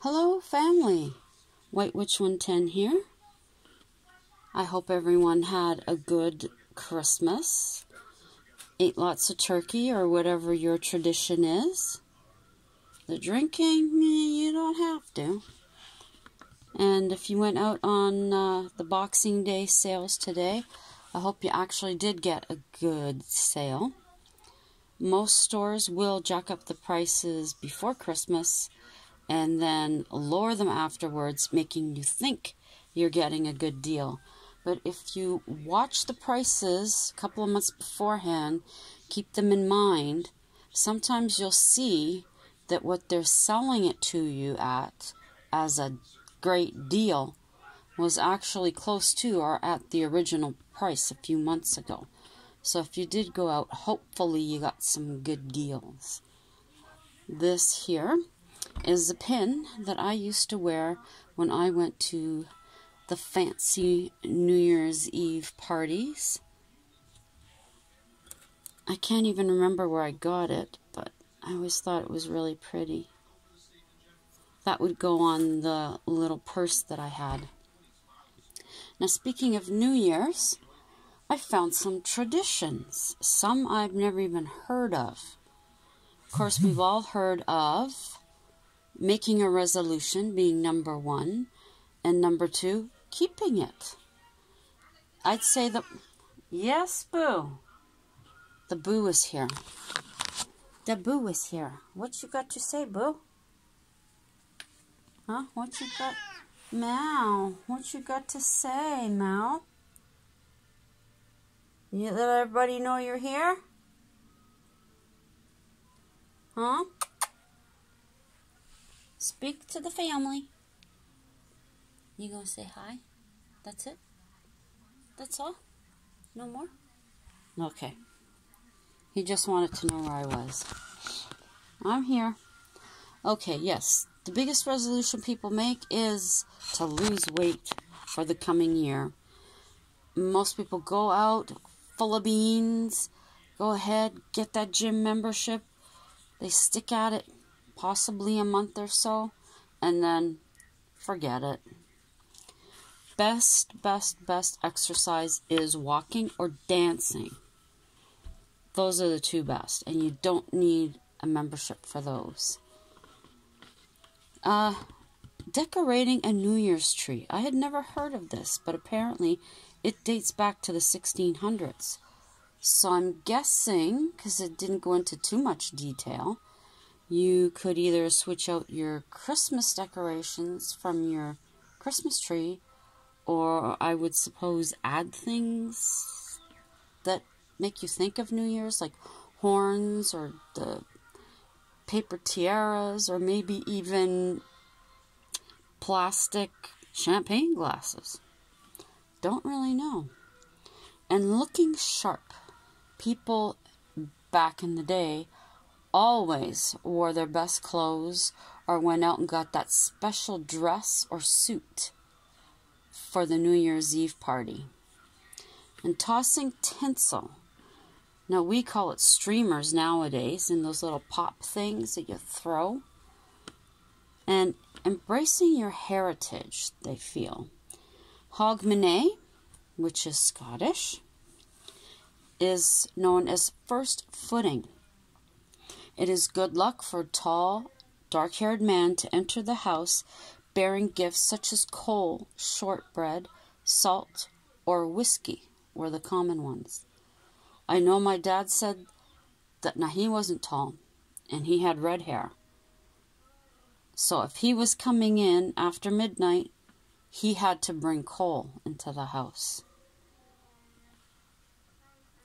Hello, family. White Witch 110 here. I hope everyone had a good Christmas. Ate lots of turkey or whatever your tradition is. The drinking, you don't have to. And if you went out on the Boxing Day sales today, I hope you actually did get a good sale. Most stores will jack up the prices before Christmas and then lower them afterwards, making you think you're getting a good deal. But if you watch the prices a couple of months beforehand, keep them in mind, sometimes you'll see that what they're selling it to you at as a great deal was actually close to or at the original price a few months ago. So if you did go out, hopefully you got some good deals. This here is a pin that I used to wear when I went to the fancy New Year's Eve parties. I can't even remember where I got it, but I always thought it was really pretty. That would go on the little purse that I had. Now, speaking of New Year's, I found some traditions. Some I've never even heard of. Of course, we've all heard of making a resolution being number one, and number two, keeping it. I'd say that, yes, Boo. The Boo is here. The Boo is here. What you got to say, Boo? Huh? What you got? Mal, what you got to say, Mal? You let everybody know you're here? Huh? Speak to the family. You gonna say hi? That's it? That's all? No more? Okay. He just wanted to know where I was. I'm here. Okay, yes. The biggest resolution people make is to lose weight for the coming year. Most people go out full of beans. Go ahead, get that gym membership. They stick at it possibly a month or so, and then forget it. Best exercise is walking or dancing. Those are the two best, and you don't need a membership for those. Decorating a New Year's tree. I had never heard of this, but apparently it dates back to the 1600s. So I'm guessing, because it didn't go into too much detail, you could either switch out your Christmas decorations from your Christmas tree, or I would suppose add things that make you think of New Year's, like horns or the paper tiaras, or maybe even plastic champagne glasses. Don't really know. And looking sharp. People back in the day always wore their best clothes or went out and got that special dress or suit for the New Year's Eve party. And tossing tinsel. Now we call it streamers nowadays, and those little pop things that you throw. And embracing your heritage, they feel. Hogmanay, which is Scottish, is known as first footing. It is good luck for a tall, dark-haired man to enter the house bearing gifts such as coal, shortbread, salt, or whiskey were the common ones. I know my dad said that now he wasn't tall and he had red hair. So if he was coming in after midnight, he had to bring coal into the house.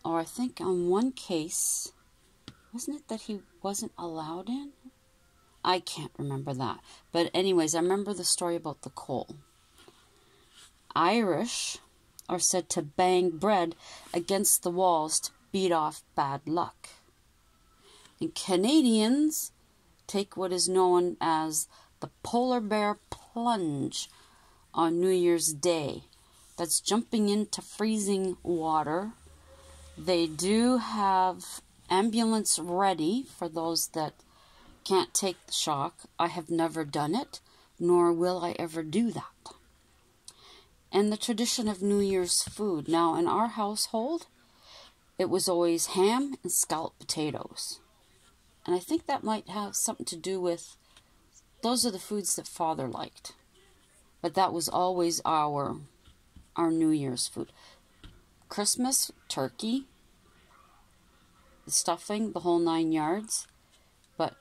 Or I think on one case, wasn't it that he wasn't allowed in? I can't remember that. But anyways, I remember the story about the coal. Irish are said to bang bread against the walls to beat off bad luck. And Canadians take what is known as the polar bear plunge on New Year's Day. That's jumping into freezing water. They do have ambulance ready for those that can't take the shock. I have never done it, nor will I ever do that. And the tradition of New Year's food. Now, in our household, it was always ham and scalloped potatoes. And I think that might have something to do with, those are the foods that Father liked. But that was always our New Year's food. Christmas, turkey, stuffing, the whole 9 yards. But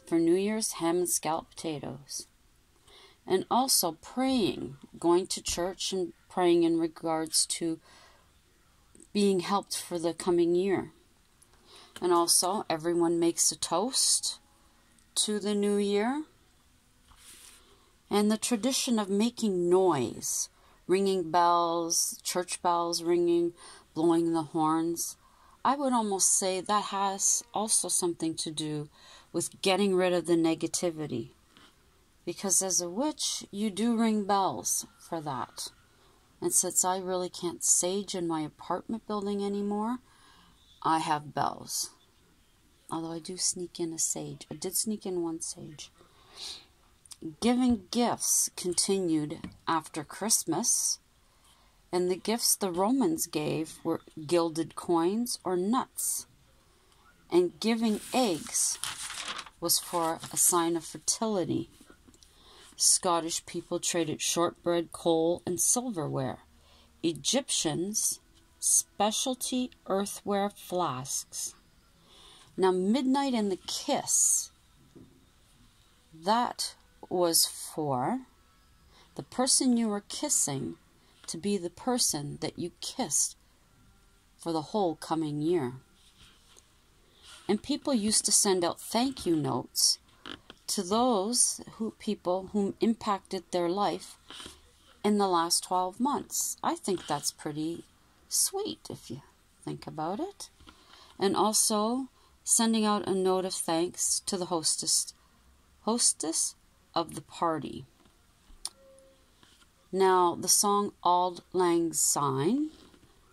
for New Year's, ham and scalloped potatoes. And also praying, going to church and praying in regards to being helped for the coming year. And also, everyone makes a toast to the new year. And the tradition of making noise, ringing bells, church bells ringing, blowing the horns. I would almost say that has also something to do with getting rid of the negativity. Because as a witch, you do ring bells for that. And since I really can't sage in my apartment building anymore, I have bells. Although I do sneak in a sage. I did sneak in one sage. Giving gifts continued after Christmas. And the gifts the Romans gave were gilded coins or nuts. And giving eggs was for a sign of fertility. Scottish people traded shortbread, coal, and silverware. Egyptians, specialty earthenware flasks. Now, midnight and the kiss, that was for the person you were kissing to be the person that you kissed for the whole coming year. And people used to send out thank you notes to those people whom impacted their life in the last 12 months. I think that's pretty sweet if you think about it. And also sending out a note of thanks to the hostess of the party. Now, the song Auld Lang Syne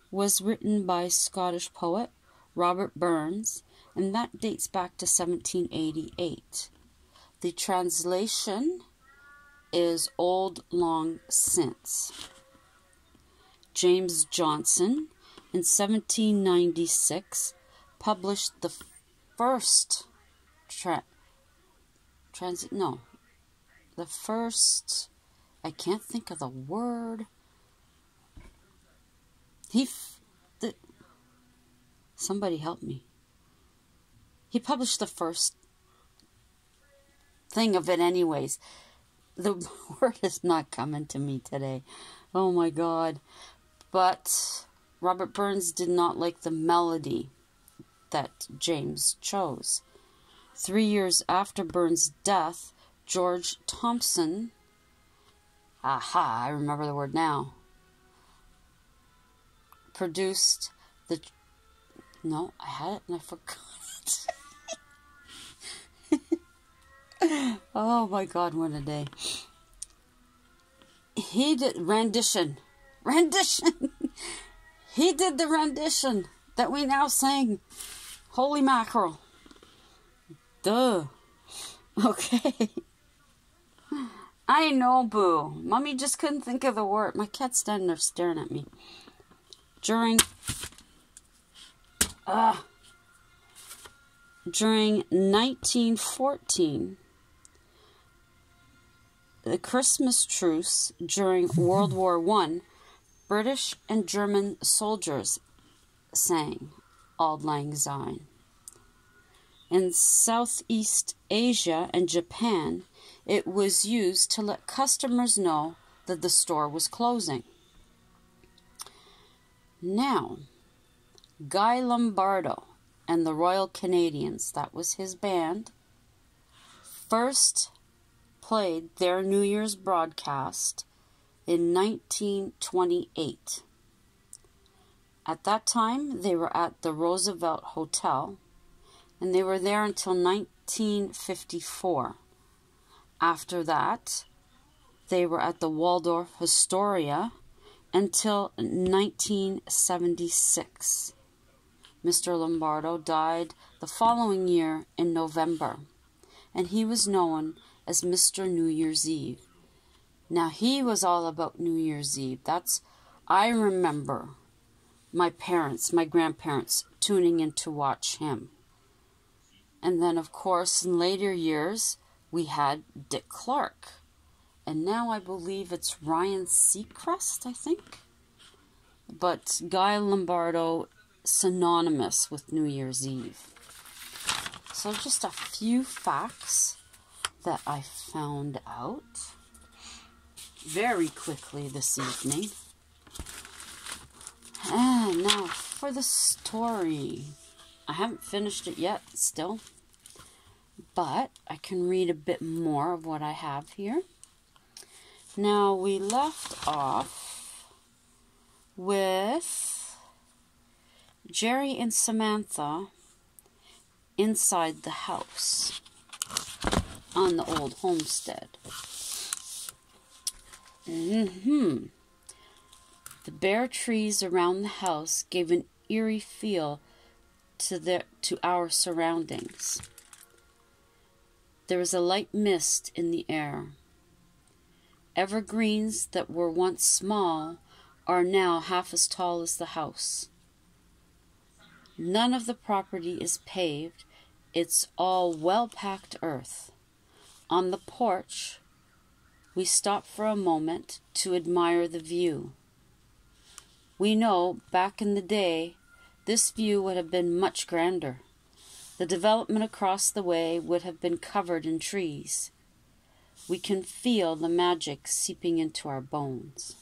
was written by Scottish poet Robert Burns, and that dates back to 1788. The translation is Old Long Since. James Johnson, in 1796, published the first I can't think of the word. Somebody help me. He published the first thing of it anyways. The word is not coming to me today. Oh my God. But Robert Burns did not like the melody that James chose. 3 years after Burns' death, George Thompson, I remember the word now, produced the, no, I had it and I forgot it. Oh my God, what a day. He did rendition. He did the rendition that we now sing. Holy mackerel. Duh. Okay. I know, boo. Mommy just couldn't think of the word. My cat's standing there staring at me. During 1914, the Christmas truce during World War I, British and German soldiers sang Auld Lang Syne. In Southeast Asia and Japan, it was used to let customers know that the store was closing. Now, Guy Lombardo and the Royal Canadians, that was his band, first played their New Year's broadcast in 1928. At that time, they were at the Roosevelt Hotel, and they were there until 1954. After that, they were at the Waldorf Astoria until 1976. Mr. Lombardo died the following year in November, and he was known as Mr. New Year's Eve. Now, he was all about New Year's Eve. I remember my grandparents tuning in to watch him. And then, of course, in later years, we had Dick Clark. And now I believe it's Ryan Seacrest, I think. But Guy Lombardo, synonymous with New Year's Eve. So just a few facts that I found out very quickly this evening. And now for the story. I haven't finished it yet still, but I can read a bit more of what I have here. Now, we left off with Jerry and Samantha inside the house on the old homestead. The bare trees around the house gave an eerie feel to our surroundings. There was a light mist in the air. Evergreens that were once small are now half as tall as the house. None of the property is paved. It's all well-packed earth. On the porch, we stop for a moment to admire the view. We know, back in the day, this view would have been much grander. The development across the way would have been covered in trees. We can feel the magic seeping into our bones.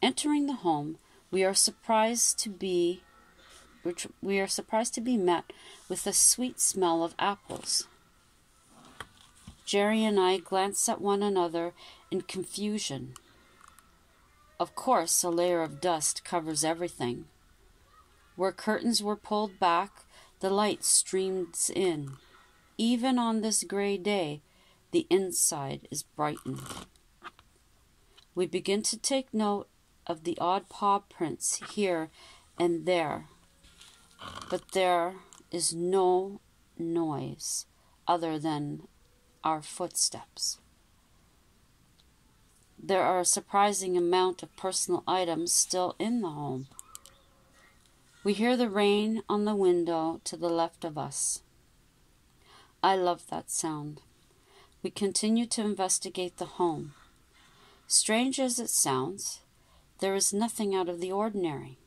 Entering the home, we are surprised to be met with a sweet smell of apples. Jerry and I glance at one another in confusion. Of course, a layer of dust covers everything. Where curtains were pulled back, the light streams in. Even on this gray day, the inside is brightened. We begin to take note of the odd paw prints here and there, but there is no noise other than our footsteps. There are a surprising amount of personal items still in the home. We hear the rain on the window to the left of us. I love that sound. We continue to investigate the home. Strange as it sounds, there is nothing out of the ordinary.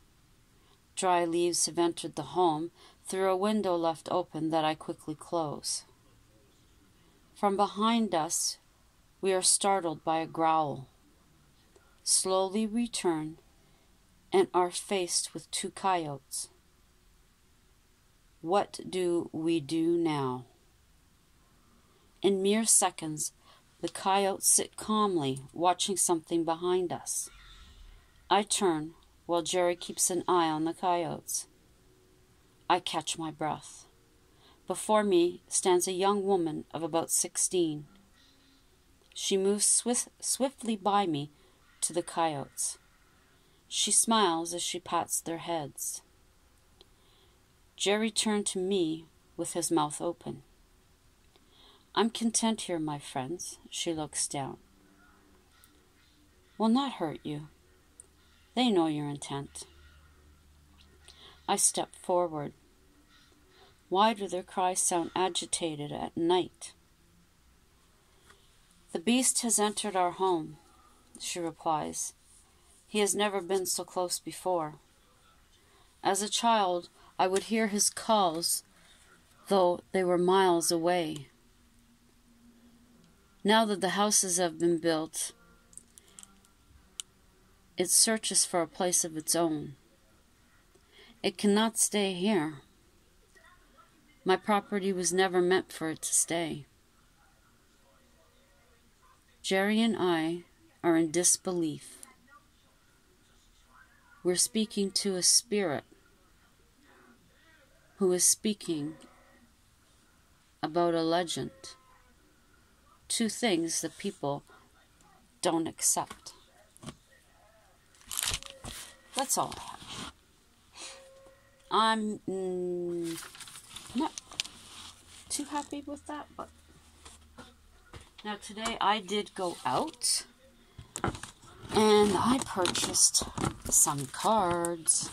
Dry leaves have entered the home through a window left open that I quickly close. From behind us, we are startled by a growl. Slowly we turn and are faced with two coyotes. What do we do now? In mere seconds, the coyotes sit calmly, watching something behind us. I turn, while Jerry keeps an eye on the coyotes. I catch my breath. Before me stands a young woman of about 16. She moves swiftly by me to the coyotes. She smiles as she pats their heads. Jerry turned to me with his mouth open. I'm content here, my friends. She looks down. Will not hurt you. They know your intent. I step forward. Why do their cries sound agitated at night? The beast has entered our home, she replies. He has never been so close before. As a child, I would hear his calls, though they were miles away. Now that the houses have been built, it searches for a place of its own. It cannot stay here. My property was never meant for it to stay. Jerry and I are in disbelief. We're speaking to a spirit who is speaking about a legend. Two things that people don't accept. That's all I have. I'm not too happy with that, but Now today I did go out and I purchased some cards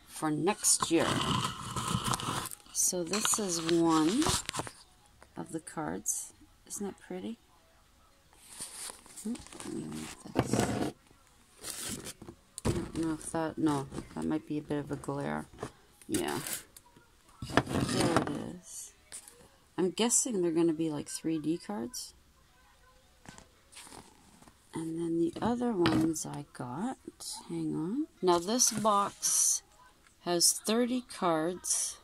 for next year. So this is one of the cards. Isn't that pretty? Let me move this. I don't know if that, no, that might be a bit of a glare. Yeah. There it is. I'm guessing they're going to be like 3D cards. And then the other ones I got, hang on. Now this box has 30 cards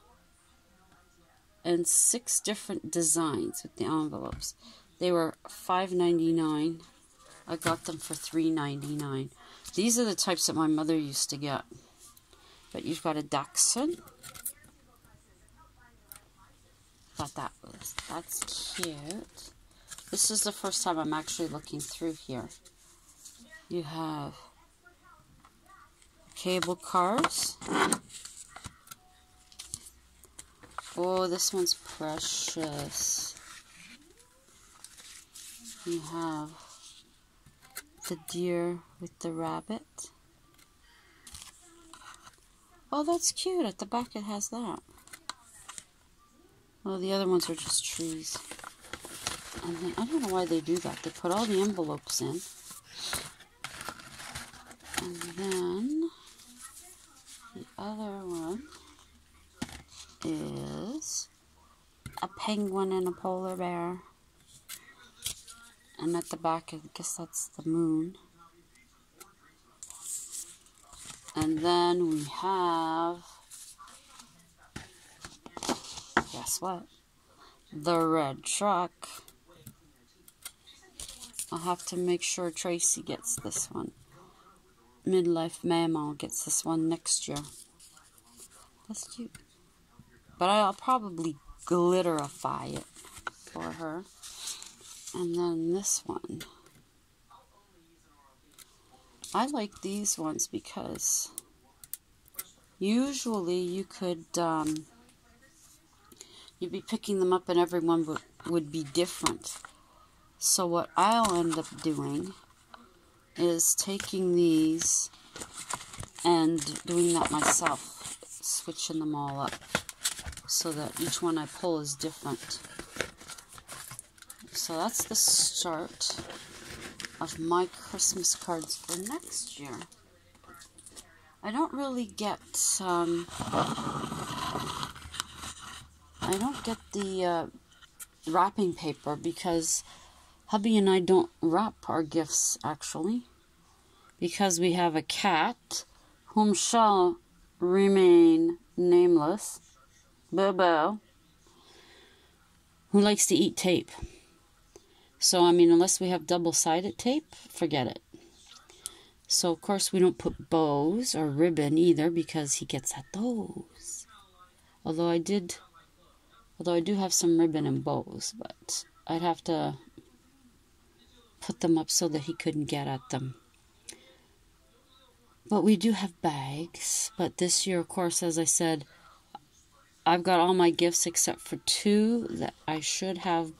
and 6 different designs with the envelopes. They were $5.99. I got them for $3.99. These are the types that my mother used to get. But you've got a dachshund. Thought that's cute. This is the first time I'm actually looking through here. You have cable cars. Oh, this one's precious. You have the deer with the rabbit. Oh, that's cute. At the back it has that. Well, the other ones are just trees. And then, I don't know why they do that. They put all the envelopes in. And then the other one is a penguin and a polar bear. And at the back, I guess that's the moon. And then we have, guess what? The red truck. I'll have to make sure Tracy gets this one. Midlife Mammal gets this one next year. That's cute. But I'll probably glitterify it for her. And then this one. I like these ones because usually you could, you'd be picking them up and everyone would be different. So what I'll end up doing is taking these and doing that myself, switching them all up so that each one I pull is different. So that's the start of my Christmas cards for next year. I don't really get, I don't get the wrapping paper because hubby and I don't wrap our gifts, actually, because we have a cat whom shall remain nameless, Bobo, who likes to eat tape. So, I mean, unless we have double-sided tape, forget it. So, of course, we don't put bows or ribbon either because he gets at those. Although I do have some ribbon and bows, but I'd have to put them up so that he couldn't get at them. But we do have bags. But this year, of course, as I said, I've got all my gifts except for 2 that I should have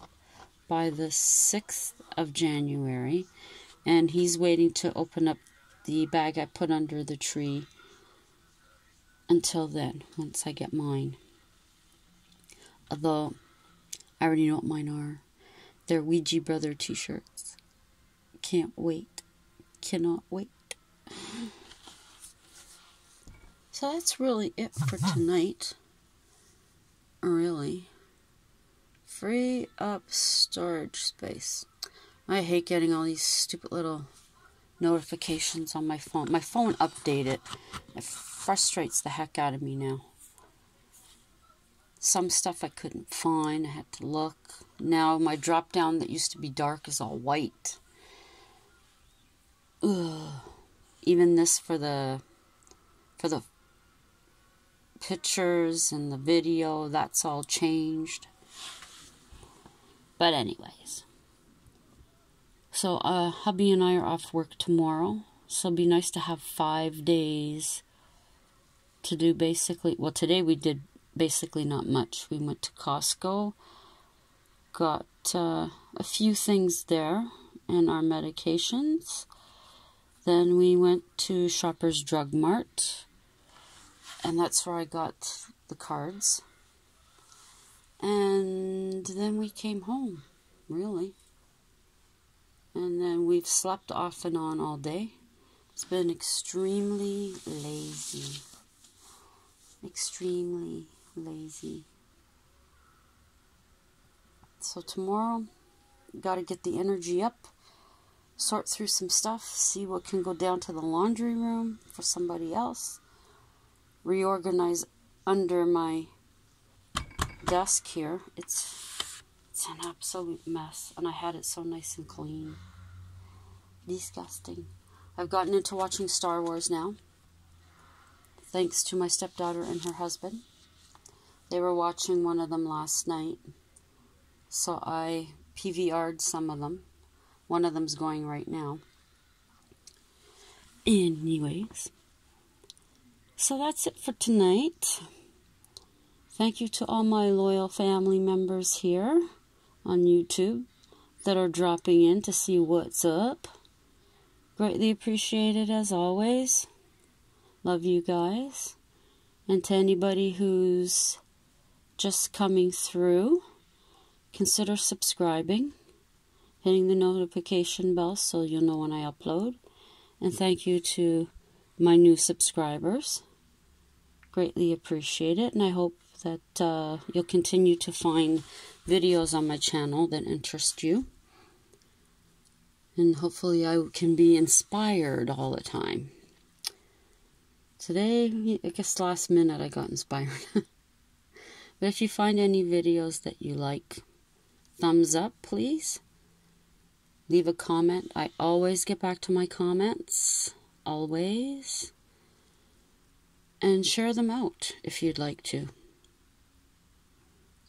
by the 6th of January. And he's waiting to open up the bag I put under the tree until then, once I get mine. Although, I already know what mine are. They're Ouija Brother t-shirts. Can't wait. Cannot wait. So that's really it for tonight. Really. Free up storage space. I hate getting all these stupid little notifications on my phone. My phone updated. It frustrates the heck out of me now. Some stuff I couldn't find. I had to look. Now my drop down that used to be dark is all white. Ugh. Even this for the pictures and the video, that's all changed. But anyways. So hubby and I are off work tomorrow. So it'll be nice to have 5 days to do basically, well, today we did basically not much. We went to Costco, got a few things there and our medications. Then we went to Shoppers Drug Mart, and that's where I got the cards. And then we came home, really. And then we've slept off and on all day. It's been extremely lazy. Extremely lazy. So tomorrow, got to get the energy up, sort through some stuff, see what can go down to the laundry room for somebody else, reorganize under my desk here. It's an absolute mess, and I had it so nice and clean. Disgusting. I've gotten into watching Star Wars now, thanks to my stepdaughter and her husband. They were watching one of them last night, so I PVR'd some of them. One of them's going right now. Anyways, so that's it for tonight. Thank you to all my loyal family members here on YouTube that are dropping in to see what's up. Greatly appreciated as always. Love you guys. And to anybody who's just coming through, consider subscribing, hitting the notification bell so you'll know when I upload. And thank you to my new subscribers. Greatly appreciate it, and I hope that you'll continue to find videos on my channel that interest you. And hopefully I can be inspired all the time. Today, I guess last minute I got inspired. But if you find any videos that you like, thumbs up, please. Leave a comment. I always get back to my comments. Always. And share them out if you'd like to.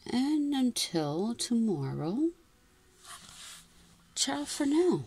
And until tomorrow, ciao for now.